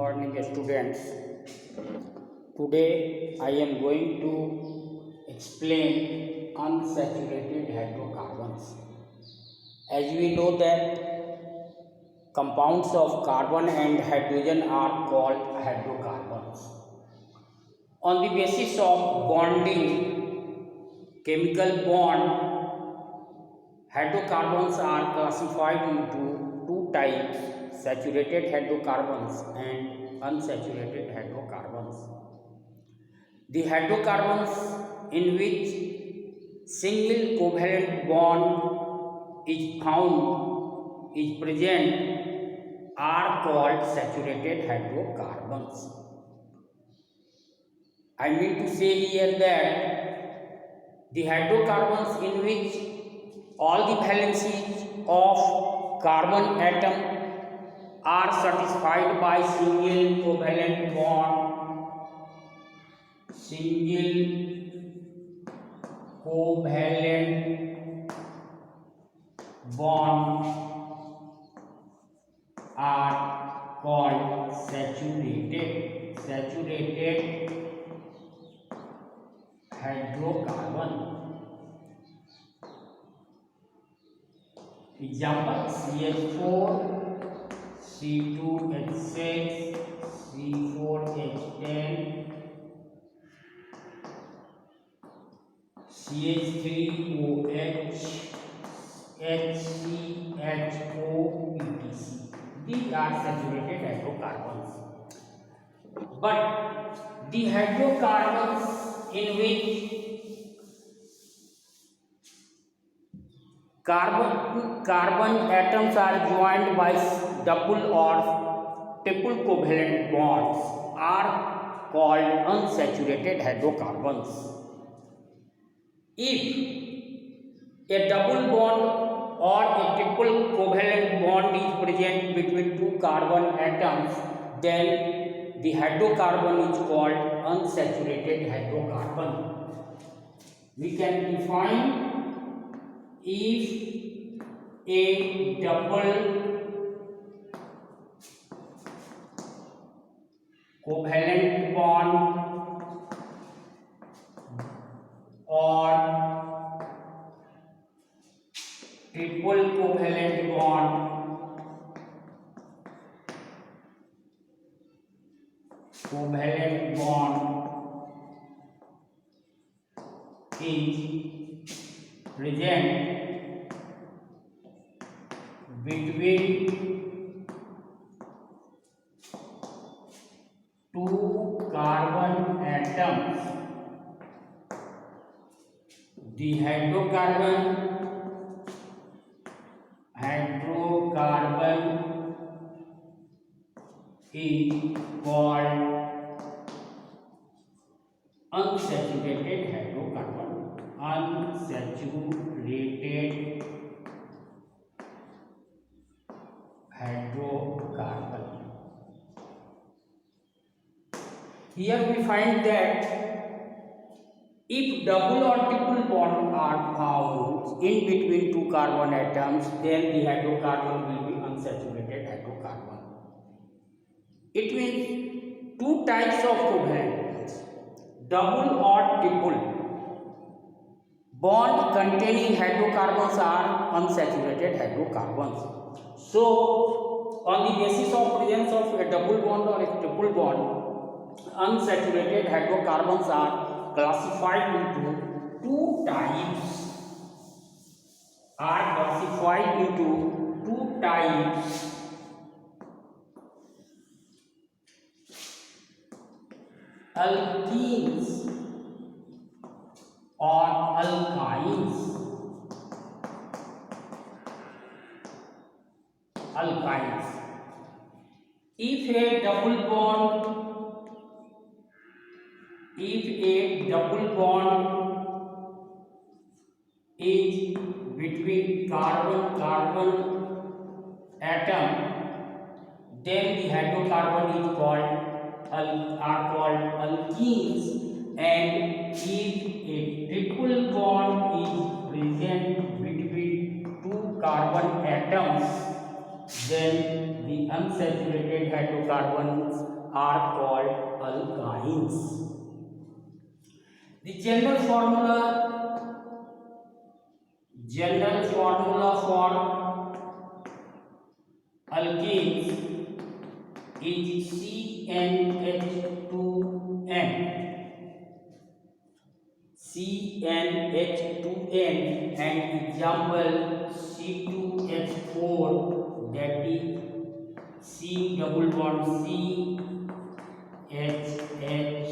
morning, students. Today I am going to explain unsaturated hydrocarbons. As we know that compounds of carbon and hydrogen are called hydrocarbons. On the basis of bonding, chemical bond, hydrocarbons are classified into two types: saturated hydrocarbons and unsaturated hydrocarbons. The hydrocarbons in which single covalent bond is present are called saturated hydrocarbons. I mean to say here that the hydrocarbons in which all the valencies of carbon atom are satisfied by single covalent bond are called saturated hydrocarbon. Example: CH4, C2H6, C4H10, CH3OH, HCHO, etc. These are saturated hydrocarbons. But the hydrocarbons in which carbon atoms are joined by double or triple covalent bonds are called unsaturated hydrocarbons. If a double bond or a triple covalent bond is present between two carbon atoms, then the hydrocarbon is called unsaturated hydrocarbon. We can define: if a double covalent bond or triple covalent bond is present between two carbon atoms, the hydrocarbon is called unsaturated hydrocarbon. Unsaturated hydrocarbon. Here we find that if double or triple bond are found in between two carbon atoms, then the hydrocarbon will be unsaturated hydrocarbon. It means two types of covalent bonds, double or triple bond containing hydrocarbons are unsaturated hydrocarbons. So, on the basis of presence of a double bond or a triple bond, unsaturated hydrocarbons are classified into two types. Alkenes or alkynes. If a double bond is between carbon atom, then the hydrocarbon is called alkenes, and if a triple bond is present between two carbon atoms, then the unsaturated hydrocarbons are called alkynes. The general formula for alkenes is CnH2n. CnH2n and example C2H4, that is C double bond C H H.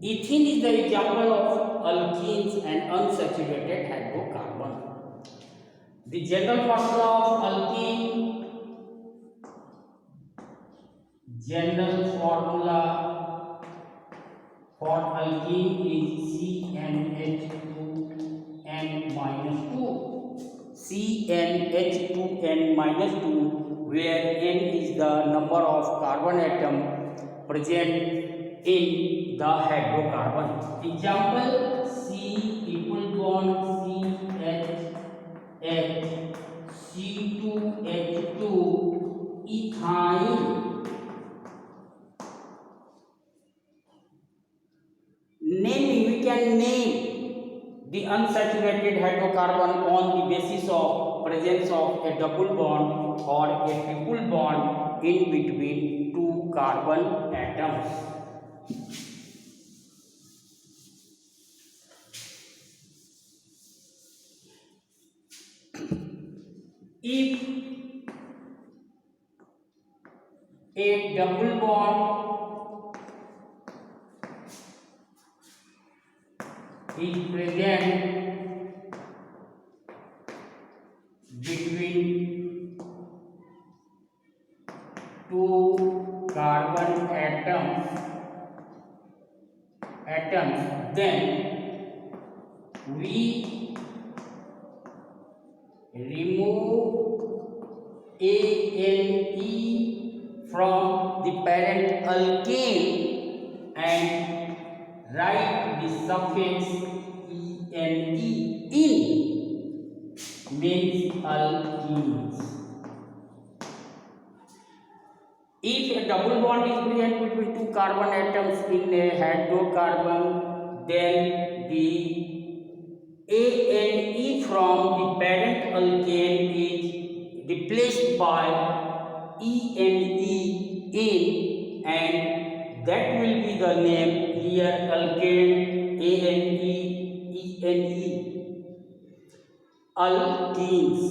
Ethene is the example of alkenes and unsaturated hydrocarbon. The general formula of alkene is CnH2n minus 2. CnH2n minus 2, where n is the number of carbon atom present in the hydrocarbon. Example C triple bond CH C2H2 ethyl. We can name the unsaturated hydrocarbon on the basis of presence of a double bond or a triple bond in between two carbon atoms. If a double bond is present between two carbon atoms, then we remove ANE from the parent alkane and write the suffix ENE in, means alkenes. If a double bond is present between two carbon atoms in a hydrocarbon, then the ANE from the parent alkane is replaced by ENE in, and that will be the name here, alkane ANE ENE. Alkenes.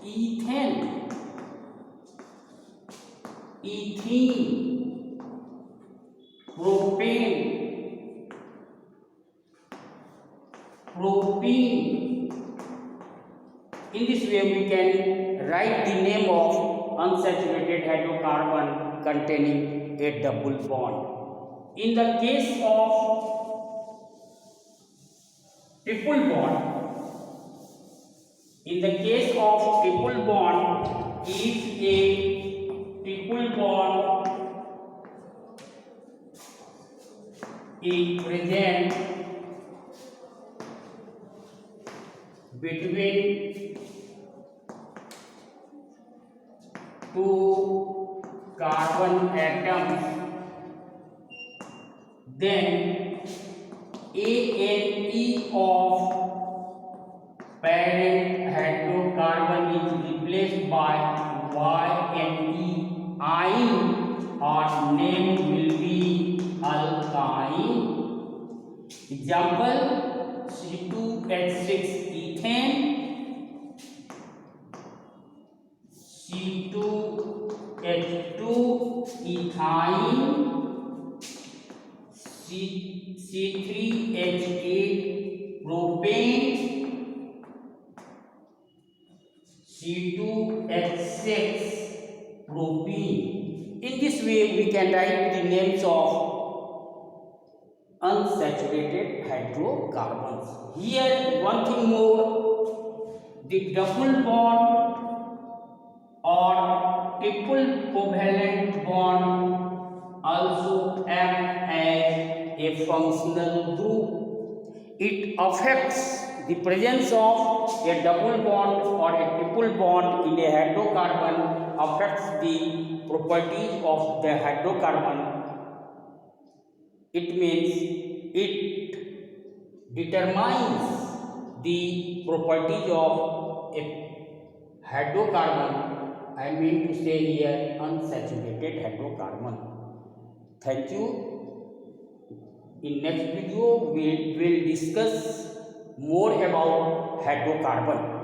Ethane, ethene, propane, propene. In this way we can write the name of unsaturated hydrocarbon containing a double bond. In the case of triple bond, if a triple bond is present between two carbon atoms, then ANE of parent hydrocarbon is replaced by YNE ine, or name will be alkyne. Example C2H6 ethane, C2H2 ethyl, C3H8 propane, C2H6 propene. In this way we can write the names of unsaturated hydrocarbons. Here one thing more, the double bond or triple covalent bond also act as a functional group. It affects the presence of a double bond or a triple bond in a hydrocarbon affects the properties of the hydrocarbon. It means it determines the properties of a hydrocarbon. I mean to say here unsaturated hydrocarbon. Thank you. In next video we will discuss more about hydrocarbon.